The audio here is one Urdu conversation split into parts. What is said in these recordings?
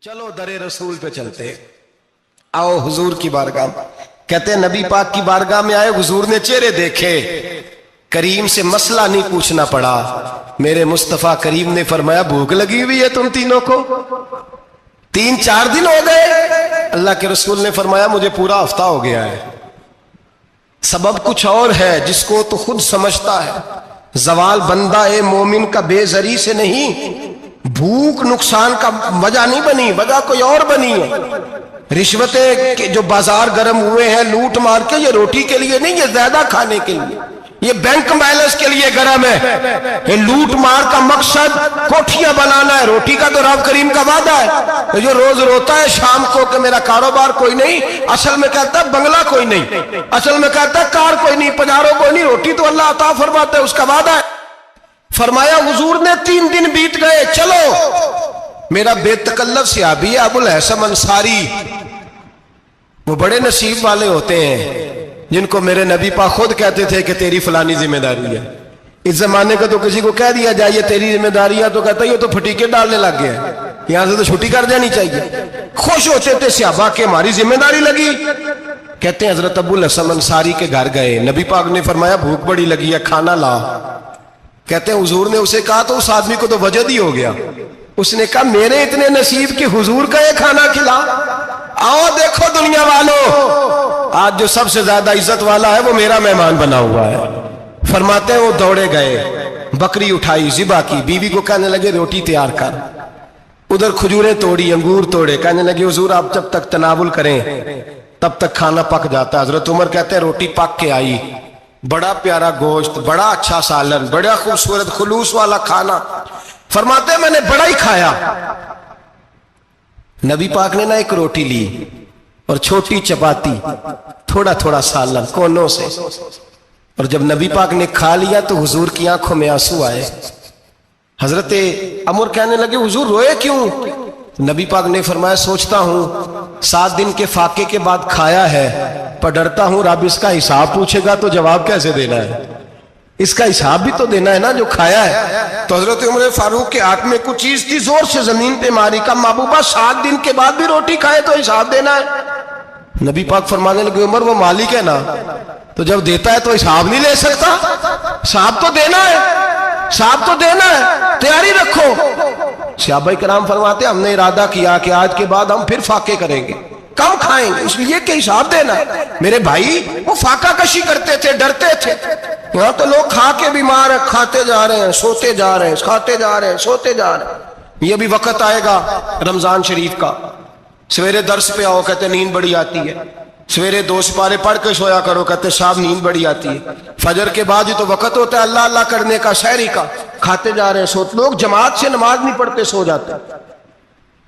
چلو در رسول پہ چلتے، آؤ حضور کی بارگاہ میں۔ کہتے ہیں نبی پاک کی بارگاہ میں آئے، حضور نے چہرے دیکھے، کریم سے مسئلہ نہیں پوچھنا پڑا۔ میرے مصطفیٰ کریم نے فرمایا بھوک لگی ہوئی ہے تم تینوں کو؟ 3-4 دن ہو گئے؟ اللہ کے رسول نے فرمایا مجھے پورا ہفتہ ہو گیا ہے۔ سبب کچھ اور ہے جس کو تو خود سمجھتا ہے۔ زوال بندہ مومن کا بے زری سے نہیں، بھوک نقصان کا وجہ نہیں بنی، وجہ کوئی اور بنی ہے۔ رشوتیں جو بازار گرم ہوئے ہیں لوٹ مار کے، یہ روٹی کے لیے نہیں، یہ زیادہ کھانے کے لیے، یہ بینک بیلنس کے لیے گرم ہے۔ یہ لوٹ مار کا مقصد کوٹھیاں بنانا ہے، روٹی کا تو رب کریم کا وعدہ ہے۔ جو روز روتا ہے شام کو کہ میرا کاروبار کوئی نہیں، اصل میں کہتا ہے بنگلہ کوئی نہیں، اصل میں کہتا ہے کار کوئی نہیں، پجارو کوئی نہیں، روٹی تو اللہ عطا فرماتا ہے، اس کا وعدہ ہے۔ فرمایا حضور نے 3 دن بیت گئے، چلو میرا بے تکلف صحابی ہے ابو الحسن انصاری، وہ بڑے نصیب والے ہوتے ہیں جن کو میرے نبی پاک خود کہتے تھے کہ تیری فلانی ذمہ داری ہے۔ اس زمانے کا تو کسی کو کہہ دیا جائے یہ تیری ذمہ داری ہے تو کہتا ہے یہ تو پھٹیکے ڈالنے لگ گیا ہے، یہاں سے تو چھٹی کر جانی چاہیے۔ خوش ہوتے تھے صحابہ کہ ہماری ذمہ داری لگی۔ کہتے ہیں حضرت ابو الحسن انصاری کے گھر گئے، نبی پاک نے فرمایا بھوک بڑی لگی ہے، کھانا لا۔ کہتے ہیں حضور نے اسے کہا تو اس آدمی کو تو وجد ہی ہو گیا، اس نے کہا میرے اتنے نصیب کہ حضور کا یہ کھانا کھلا۔ آؤ دیکھو دنیا والوں، آج جو سب سے زیادہ عزت والا ہے وہ میرا مہمان بنا ہوا ہے۔ فرماتے ہیں وہ دوڑے گئے، بکری اٹھائی، ذبح کی، بیوی کو کہنے لگے روٹی تیار کر، ادھر کھجوریں توڑی، انگور توڑے، کہنے لگے حضور آپ جب تک تناول کریں تب تک کھانا پک جاتا ہے۔ حضرت عمر کہتے ہیں روٹی پک کے آئی، بڑا پیارا گوشت، بڑا اچھا سالن، بڑا خوبصورت خلوص والا کھانا۔ فرماتے ہیں میں نے بڑا ہی کھایا۔ نبی پاک نے نہ ایک روٹی لی اور چھوٹی چپاتی، تھوڑا تھوڑا سالن کونوں سے، اور جب نبی پاک نے کھا لیا تو حضور کی آنکھوں میں آنسو آئے۔ حضرت عمر کہنے لگے حضور روئے کیوں؟ نبی پاک نے فرمایا سوچتا ہوں 7 دن کے فاقے کے بعد کھایا ہے، پر ڈرتا ہوں رب اس کا حساب پوچھے گا تو جواب کیسے دینا ہے، اس کا حساب بھی تو دینا ہے نا جو کھایا ہے۔ تو حضرت عمر فاروق کے ہاتھ میں کچھ چیز تھی، زور سے زمین پہ ماری، کا محبوبہ 7 دن کے بعد بھی روٹی کھائے تو حساب دینا ہے۔ نبی پاک فرمانے لگے عمر وہ مالک ہے نا، تو جب دیتا ہے تو حساب نہیں لے سکتا، حساب تو دینا ہے، حساب تو دینا ہے، تیاری رکھو۔ صحابہ کرام فرماتے ہم نے ارادہ کیا کہ آج کے بعد ہم پھر فاقے کریں گے، کم کھائیں گے، اس لیے کہ حساب دینا ہے۔ میرے بھائی وہ فاقہ کشی کرتے تھے، ڈرتے تھے۔ یہاں تو لوگ کھا کے بیمار ہیں، کھاتے جا رہے ہیں، سوتے جا رہے ہیں، کھاتے جا رہے ہیں، سوتے جا رہے ہیں۔ یہ بھی وقت آئے گا رمضان شریف کا، سویرے درس پہ آؤ کہتے نیند بڑی آتی ہے، سویرے 2 سپارے پڑھ کے سویا کرو کہتے صاحب نیند بڑی آتی ہے، فجر کے بعد ہی تو وقت ہوتا ہے اللہ اللہ کرنے کا، سحری کا، کھاتے جا رہے ہیں، سوتے۔ لوگ جماعت سے نماز نہیں پڑھتے سو جاتے،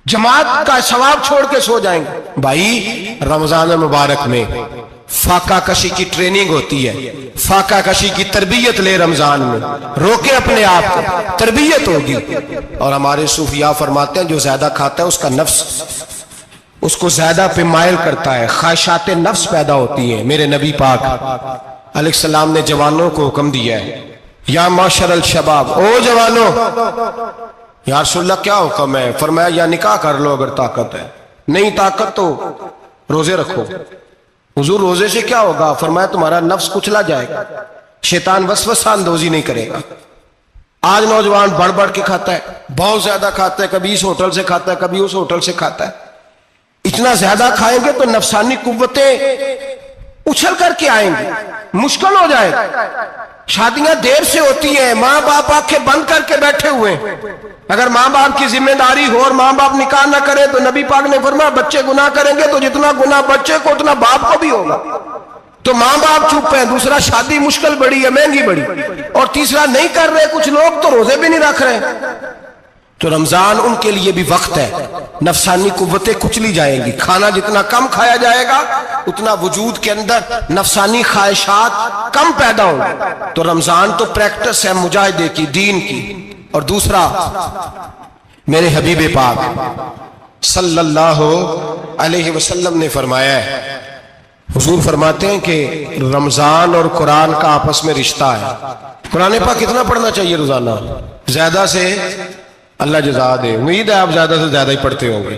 جماعت کا ثواب چھوڑ کے سو جائیں گے۔ بھائی رمضان مبارک میں فاقہ کشی کی ٹریننگ ہوتی ہے، فاقہ کشی کی تربیت لے، رمضان میں روکے اپنے آپ کو، تربیت ہوگی۔ اور ہمارے صوفیاء فرماتے ہیں جو زیادہ کھاتا ہے اس کا نفس اس کو زیادہ پہ مائل کرتا ہے، خواہشات نفس پیدا ہوتی ہیں۔ میرے نبی پاک علیہ السلام نے جوانوں کو حکم دیا ہے یا معاشر الشباب، او جوانوں، یا رسول اللہ کیا حکم ہے؟ فرمایا یا نکاح کر لو اگر طاقت ہے، نہیں طاقت تو روزے رکھو۔ حضور روزے سے کیا ہوگا؟ فرمایا تمہارا نفس کچلا جائے گا، شیطان وسوسہ اندوزی نہیں کرے گا۔ آج نوجوان بڑھ بڑھ کے کھاتا ہے، بہت زیادہ کھاتا ہے، کبھی اس ہوٹل سے کھاتا ہے، کبھی اس ہوٹل سے کھاتا ہے۔ اتنا زیادہ کھائیں گے تو نفسانی قوتیں اچھل کر کے آئیں گے، مشکل ہو جائے گا۔ شادیاں دیر سے ہوتی ہیں، ماں باپ آنکھیں بند کر کے بیٹھے ہوئے ہیں۔ اگر ماں باپ کی ذمہ داری ہو اور ماں باپ نکاح نہ کرے تو نبی پاک نے فرمایا بچے گناہ کریں گے تو جتنا گناہ بچے کو اتنا باپ کو بھی ہوگا۔ تو ماں باپ چپ ہیں، دوسرا شادی مشکل بڑی ہے، مہنگی بڑی، اور تیسرا نہیں کر رہے کچھ لوگ تو روزے بھی نہیں رکھ رہے۔ تو رمضان ان کے لیے بھی وقت ہے، نفسانی قوتیں کچلی جائیں گی، کھانا جتنا کم کھایا جائے گا اتنا وجود کے اندر نفسانی خواہشات کم پیدا ہوں گی۔ تو رمضان تو پریکٹس ہے مجاہدے کی، دین کی۔ اور دوسرا میرے حبیب پاک صلی اللہ علیہ وسلم نے فرمایا ہے، حضور فرماتے ہیں کہ رمضان اور قرآن کا آپس میں رشتہ ہے۔ قرآن پاک کتنا پڑھنا چاہیے روزانہ؟ زیادہ سے اللہ جزا دے، امید ہے آپ زیادہ سے زیادہ ہی پڑھتے ہوں گے۔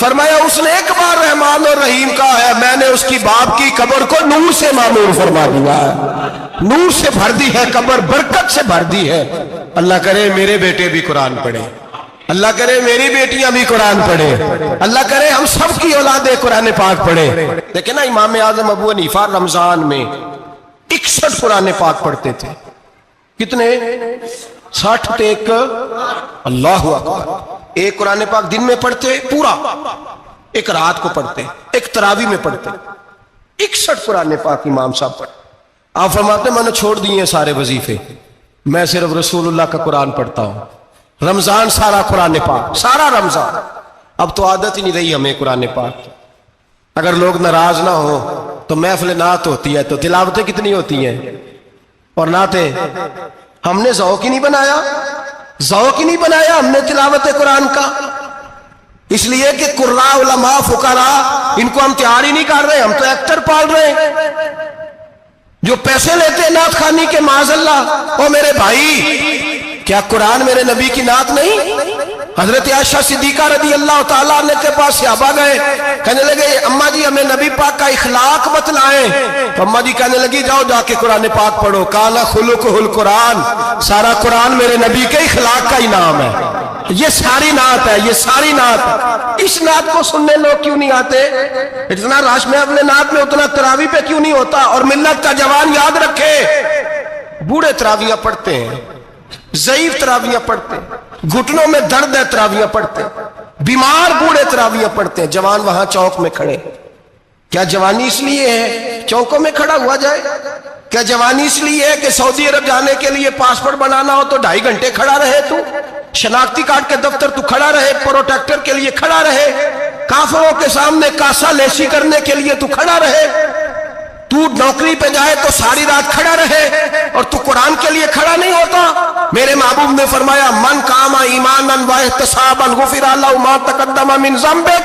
فرمایا اس نے ایک بار رحمان اور رحیم کہا ہے، میں نے اس کی باپ کی قبر کو نور سے معمور فرما دیا ہے، نور سے بھر دی ہے قبر، برکت سے بھر دی ہے۔ اللہ کرے میرے بیٹے بھی قرآن پڑھیں، اللہ کرے میری بیٹیاں بھی قرآن پڑھیں، اللہ کرے ہم سب کی اولادیں قرآن پاک پڑھیں۔ دیکھیں نا امام اعظم ابو حنیفہ رمضان میں 61 قرآن پاک پڑھتے تھے۔ کتنے؟ 60 تے ایک، اللہ اکبر۔ ایک قرآن پاک دن میں پڑھتے پورا، ایک رات کو پڑھتے، ایک تراویح میں پڑھتے۔ 61 قرآن پاک امام صاحب پڑھتے۔ آپ فرماتے ہیں میں نے چھوڑ دیے سارے وظیفے، میں صرف رسول اللہ کا قرآن پڑھتا ہوں۔ رمضان سارا قرآن پاک، سارا رمضان۔ اب تو عادت ہی نہیں رہی ہمیں قرآن پاک۔ اگر لوگ ناراض نہ ہو تو محفل نعت ہوتی ہے تو تلاوتیں کتنی ہوتی ہیں، اور نعتیں ہم نے ذوق ہی نہیں بنایا، ذوق ہی نہیں بنایا ہم نے تلاوت قرآن کا، اس لیے کہ قراء علماء فقراء ان کو ہم تیار ہی نہیں کر رہے، ہم تو ایکٹر پال رہے ہیں جو پیسے لیتے ہیں نعت خوانی کے، معاذ اللہ۔ او میرے بھائی، کیا قرآن میرے نبی کی نعت نہیں؟ حضرت عائشہ صدیقہ رضی اللہ تعالیٰ عنہ کے پاس صحابہ گئے، کہنے لگے اماں جی ہمیں نبی پاک کا اخلاق بتلائیں، تو اماں جی کہنے لگی جاؤ جا کے قرآن پاک پڑھو، کان خلقہ القرآن، سارا قرآن میرے نبی کے اخلاق کا انعام ہے۔ یہ ساری نعت ہے، یہ ساری نعت۔ اس نعت کو سننے لوگ کیوں نہیں آتے؟ اتنا راش میں اپنے نعت میں اتنا تراویح پہ کیوں نہیں ہوتا؟ اور ملت کا جوان یاد رکھے، بوڑھے تراویحاں پڑھتے ہیں، ضعیف تراویحاں پڑھتے ہیں، گھٹنوں میں درد ہے تراویحاں پڑھتے ہیں، بیمار بوڑھے تراویحاں پڑھتے ہیں، جوان وہاں چوک میں کھڑے۔ کیا جوانی اس لیے ہے چوکوں میں کھڑا ہوا جائے؟ کیا جوانی اس لیے ہے کہ سعودی عرب جانے کے لیے پاسپورٹ بنانا ہو تو 2.5 گھنٹے کھڑا رہے تو؟ شناختی کارڈ کے دفتر تو کھڑا رہے، پروٹیکٹر کے لیے کھڑا رہے، کافروں کے سامنے کاسا لیسی کرنے کے لیے تو کھڑا رہے، تو نوکری پہ جائے تو ساری رات کھڑا رہے، اور تو قرآن کے لیے کھڑا نہیں ہوتا؟ میرے محبوب نے فرمایا من قام ایمانا واحتسابا غفر له ما تقدم من ذنبه،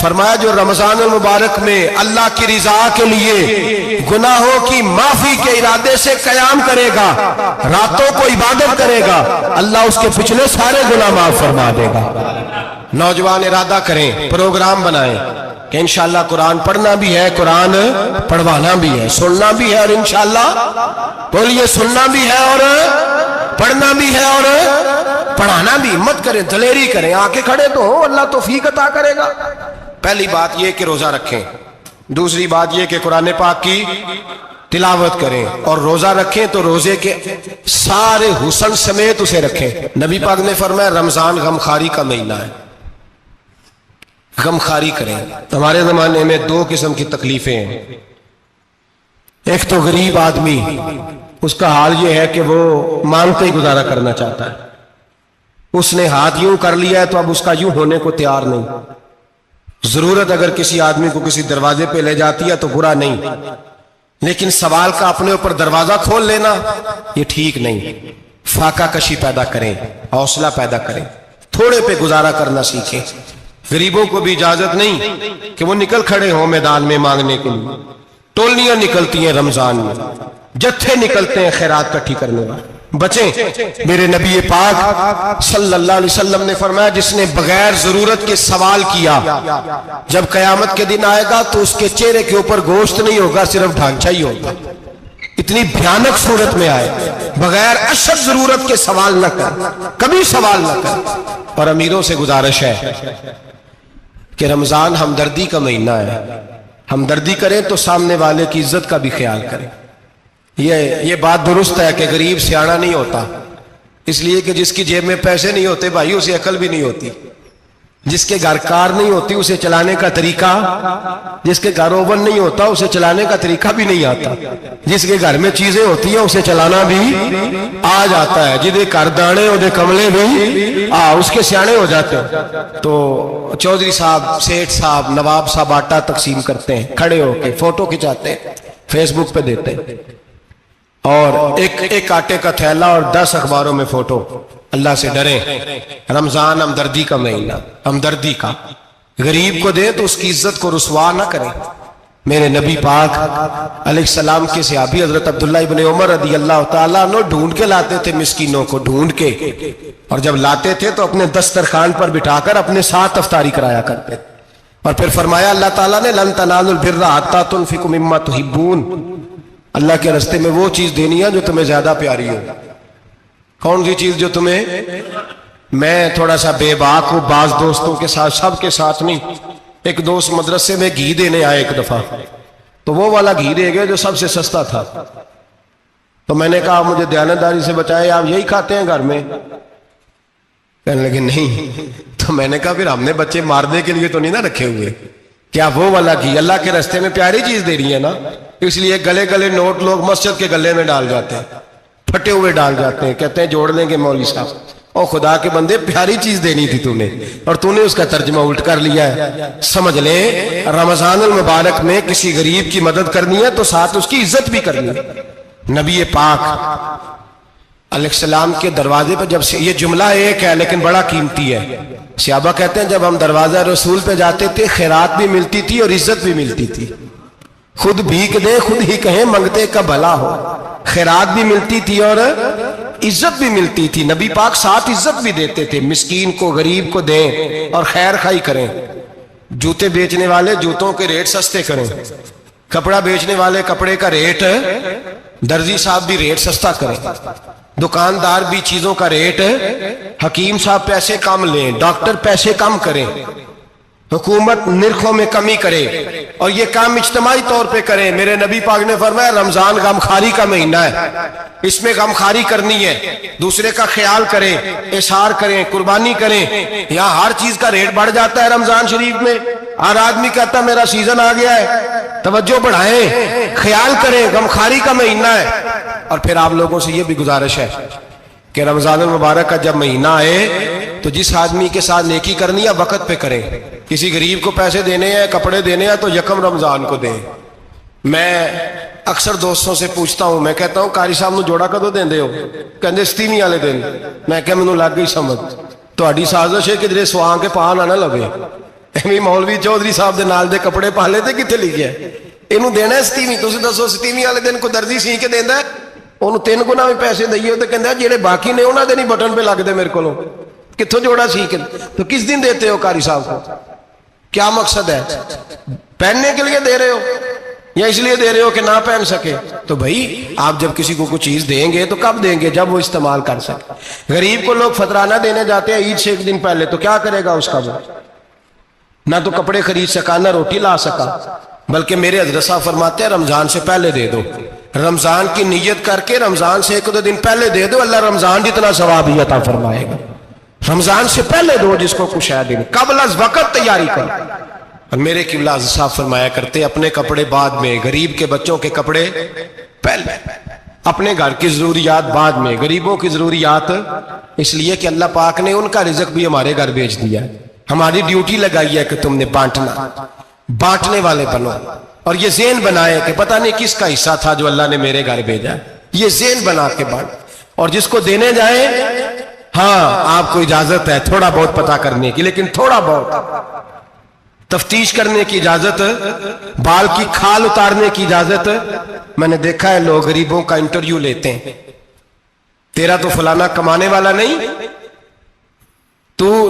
فرمایا جو رمضان المبارک میں اللہ کی رضا کے لیے گناہوں کی معافی کے ارادے سے قیام کرے گا، راتوں کو عبادت کرے گا، اللہ اس کے پچھلے سارے گناہ معاف فرما دے گا۔ نوجوان ارادہ کریں، پروگرام بنائیں کہ انشاءاللہ قرآن پڑھنا بھی ہے، قرآن پڑھوانا بھی ہے، سننا بھی ہے، اور انشاءاللہ بولیے سننا بھی ہے اور پڑھنا بھی ہے اور پڑھانا بھی۔ ہمت کریں، دلیری کریں، آکے کھڑے تو ہو، اللہ توفیق عطا کرے گا۔ پہلی بات یہ کہ روزہ رکھیں، دوسری بات یہ کہ قرآن پاک کی تلاوت کریں، اور روزہ رکھیں تو روزے کے سارے حسن سمیت اسے رکھیں۔ نبی پاک نے فرمایا رمضان غمخواری کا مہینہ ہے، غمخواری کریں۔ ہمارے زمانے میں 2 قسم کی تکلیفیں ہیں، ایک تو غریب آدمی، اس کا حال یہ ہے کہ وہ مانگتے ہی گزارا کرنا چاہتا ہے، اس نے ہاتھ یوں کر لیا ہے تو اب اس کا یوں ہونے کو تیار نہیں۔ ضرورت اگر کسی آدمی کو کسی دروازے پہ لے جاتی ہے تو برا نہیں، لیکن سوال کا اپنے اوپر دروازہ کھول لینا یہ ٹھیک نہیں۔ فاقہ کشی پیدا کریں، حوصلہ پیدا کریں، تھوڑے پہ گزارا کرنا سیکھیں۔ غریبوں کو بھی اجازت نہیں کہ وہ نکل کھڑے ہوں میدان میں مانگنے کے لیے، ٹولیاں نکلتی ہیں رمضان میں، جتھے نکلتے ہیں خیرات کٹھی کرنے والے۔ بچیں، میرے نبی پاک صلی اللہ علیہ وسلم نے فرمایا جس نے بغیر ضرورت کے سوال کیا، جب قیامت کے دن آئے گا تو اس کے چہرے کے اوپر گوشت نہیں ہوگا، صرف ڈھانچہ ہی ہوگا۔ اتنی بھیانک صورت میں آئے، بغیر اشد ضرورت کے سوال نہ کر، کبھی سوال نہ کر۔ اور امیروں سے گزارش ہے کہ رمضان ہمدردی کا مہینہ ہے، ہمدردی کریں تو سامنے والے کی عزت کا بھی خیال کریں۔ یہ بات درست ہے کہ غریب سیاڑا نہیں ہوتا، اس لیے کہ جس کی جیب میں پیسے نہیں ہوتے بھائی اسے عقل بھی نہیں ہوتی، جس کے گھر کار نہیں ہوتی اسے چلانے کا طریقہ، جس کے گھر اوون نہیں ہوتا اسے چلانے کا طریقہ بھی نہیں آتا، جس کے گھر میں چیزیں ہوتی ہیں اسے چلانا بھی آ جاتا ہے، جدے کر دانے اودے کملے بھی اس کے سیانے ہو جاتے ہیں۔ تو چودھری صاحب، سیٹھ صاحب، نواب صاحب آٹا تقسیم کرتے ہیں، کھڑے ہو کے فوٹو کھچاتے ہیں، فیس بک پہ دیتے ہیں، اور ایک آٹے کا تھیلا اور 10 اخباروں میں فوٹو۔ اللہ سے ڈریں، رمضان ہمدردی کا مہینہ، ہمدردی کا۔ غریب کو دیں تو اس کی عزت کو رسوا نہ کریں، میرے نبی پاک علیہ السلام کے صحابی حضرت عبداللہ ابن عمر رضی اللہ تعالیٰ عنہ ڈھونڈ کے لاتے تھے مسکینوں کو، ڈھونڈ کے، اور جب لاتے تھے تو اپنے دسترخوان پر بٹھا کر اپنے ساتھ افطاری کرایا کرتے تھے۔ اور پھر فرمایا اللہ تعالیٰ نے لن تنالوا البر حتی تنفقوا مما تحبون، اللہ کے راستے میں وہ چیز دینی ہے جو تمہیں زیادہ پیاری ہو۔ کون سی چیز جو تمہیں؟ میں تھوڑا سا بے باک ہوں، بعض دوستوں کے ساتھ، سب کے ساتھ نہیں۔ ایک دوست مدرسے میں گھی دینے آئے ایک دفعہ، تو وہ والا گھی دے گئے جو سب سے سستا تھا۔ تو میں نے کہا مجھے دیانتداری سے بچائے، آپ یہی کھاتے ہیں گھر میں؟ کہنے لگے نہیں۔ تو میں نے کہا پھر ہم نے بچے مارنے کے لیے تو نہیں نہ رکھے ہوئے، کیا وہ والا گھی اللہ کے راستے میں پیاری چیز دے رہی ہے نا، اس لیے گلے گلے نوٹ لوگ مسجد کے گلے میں ڈال جاتے ہیں، پھٹے ہوئے ڈال جاتے ہیں، کہتے ہیں جوڑ لیں گے مولوی صاحب۔ او خدا کے بندے، پیاری چیز دینی تھی تو نے، اور تو نے اس کا ترجمہ الٹ کر لیا ہے۔ سمجھ لیں رمضان المبارک میں کسی غریب کی مدد کرنی ہے تو ساتھ اس کی عزت بھی کرنی ہے۔ نبی پاک علیہ السلام کے دروازے پہ جب سے، یہ جملہ ایک ہے لیکن بڑا قیمتی ہے، صحابہ کہتے ہیں جب ہم دروازہ رسول پہ جاتے تھے خیرات بھی ملتی تھی اور عزت بھی ملتی تھی۔ خود بھیک دے خود ہی کہیں منگتے کا بھلا ہو، خیرات بھی ملتی تھی اور عزت بھی ملتی تھی۔ نبی پاک ساتھ عزت بھی دیتے تھے، مسکین کو غریب کو دیں اور خیر خائی کریں، جوتے بیچنے والے جوتوں کے ریٹ سستے کریں، کپڑا بیچنے والے کپڑے کا ریٹ، درزی صاحب بھی ریٹ سستا کریں، دکاندار بھی چیزوں کا ریٹ، حکیم صاحب پیسے کم لیں، ڈاکٹر پیسے کم کریں، حکومت نرخوں میں کمی کرے، اور یہ کام اجتماعی طور پہ کریں۔ میرے نبی پاک نے فرمایا رمضان غمخواری کا مہینہ ہے، اس میں غمخواری کرنی ہے، دوسرے کا خیال کریں، احسان کریں، قربانی کریں۔ یہاں ہر چیز کا ریٹ بڑھ جاتا ہے رمضان شریف میں، ہر آدمی کہتا میرا سیزن آ گیا ہے، توجہ بڑھائیں، خیال کریں، غمخواری کا مہینہ ہے۔ اور پھر آپ لوگوں سے یہ بھی گزارش ہے کہ رمضان المبارک کا جب مہینہ آئے تو جس آدمی کے ساتھ نیکی کرنی ہے وقت پہ کریں۔ کسی غریب کو پیسے دینے ہیں، کپڑے دینے ہیں تو یکم رمضان کو دیں۔ میں اکثر دوستوں سے پوچھتا ہوں، میں کہتا ہوں قاری صاحب نو جوڑا کدو دیندے ہو؟ کہندے 27ویں والے دن۔ میں کہ مینوں لگ گئی سمجھ، تہاڈی سازش ہے کدھر سواں کے پا نہ لگے، ایویں مولوی چودھری صاحب دے نال دے کپڑے پا لے تے کتے لکھیا ہے اینوں دینا ہے 27ویں؟ تسی دسو 27ویں والے دن کو درزی سی کے دیندا ہے، انہوں 3 گنا بھی پیسے دئیے تو کہندے جڑے باقی نے انہاں دے نہیں بٹن پہ لگ دے میرے کولوں، کتھوں جوڑا سی کے؟ تو کس دن دیتے ہو قاری صاحب کو؟ کیا مقصد ہے؟ پہننے کے لیے دے رہے ہو یا اس لیے دے رہے ہو کہ نہ پہن سکے؟ تو بھائی آپ جب کسی کو کچھ چیز دیں گے تو کب دیں گے؟ جب وہ استعمال کر سکے۔ غریب کو لوگ فطرانہ دینے جاتے ہیں عید سے 1 دن پہلے، تو کیا کرے گا اس کا؟ وہ نہ تو کپڑے خرید سکا نہ روٹی لا سکا، بلکہ میرے حضرت صاحب فرماتے ہیں رمضان سے پہلے دے دو، رمضان کی نیت کر کے رمضان سے 1-2 دن پہلے دے دو، اللہ رمضان جتنا ثواب ہی عطا فرمائے گا۔ رمضان سے پہلے دو، جس کو کچھ ہے دن، قبل از وقت تیاری کر۔ اور میرے قبلہ حضرت صاحب فرمایا کرتے اپنے کپڑے بعد میں، غریب کے بچوں کے کپڑے پہلے، اپنے گھر کی ضروریات بعد میں، غریبوں کی ضروریات، اس لیے کہ اللہ پاک نے ان کا رزق بھی ہمارے گھر بھیج دیا ہے، ہماری ڈیوٹی لگائی ہے کہ تم نے بانٹنا، بانٹنے والے بنو، اور یہ ذہن بنائے کہ پتہ نہیں کس کا حصہ تھا جو اللہ نے میرے گھر بھیجا، یہ ذہن بنا کے بانٹ۔ اور جس کو دینے جائیں، ہاں آپ کو اجازت ہے تھوڑا بہت پتہ کرنے کی، لیکن تھوڑا بہت تفتیش کرنے کی اجازت، بال کی کھال اتارنے کی اجازت۔ میں نے دیکھا ہے لوگ غریبوں کا انٹرویو لیتے ہیں، تیرا تو فلانا کمانے والا نہیں،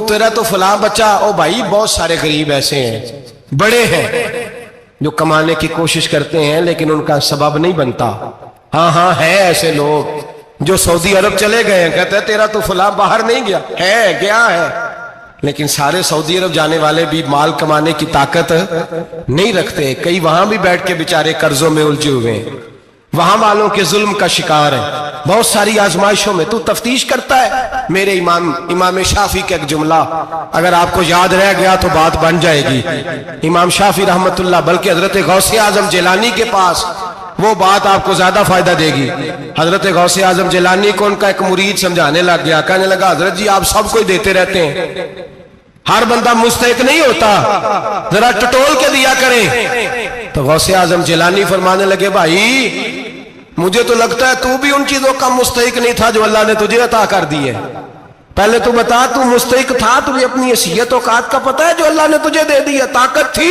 تیرا تو فلاں بچہ، او بھائی بہت سارے غریب ایسے ہیں، بڑے ہیں جو کمانے کی کوشش کرتے ہیں لیکن ان کا سبب نہیں بنتا۔ ہاں ہے ایسے لوگ جو سعودی عرب چلے گئے ہیں، کہتے ہیں تیرا تو فلاں باہر نہیں گیا، ہے گیا ہے، لیکن سارے سعودی عرب جانے والے بھی مال کمانے کی طاقت نہیں رکھتے، کئی وہاں بھی بیٹھ کے بیچارے قرضوں میں الجھے ہوئے ہیں، وہاں والوں کے ظلم کا شکار ہے، بہت ساری آزمائشوں میں تو تفتیش کرتا ہے۔ میرے امام شافعی کا ایک جملہ اگر آپ کو یاد رہ گیا تو بات بن جائے گی۔ امام شافعی رحمت اللہ، بلکہ حضرت غوث اعظم جیلانی کے پاس وہ بات آپ کو زیادہ فائدہ دے گی۔ حضرت غوث اعظم جیلانی کو ان کا ایک مرید سمجھانے لگ گیا، کہنے لگا حضرت جی آپ سب کو ہی دیتے رہتے ہیں، ہر بندہ مستحق نہیں ہوتا، ذرا ٹٹول کے دیا کریں۔ تو غوث اعظم جیلانی فرمانے لگے بھائی مجھے تو لگتا ہے تو بھی ان چیزوں کا مستحق نہیں تھا جو اللہ نے تجھے عطا کر دی ہے، پہلے تو بتا تو مستحق تھا، تجھے اپنی حیثیت اوقات کا پتہ ہے جو اللہ نے تجھے دے دی ہے؟ طاقت تھی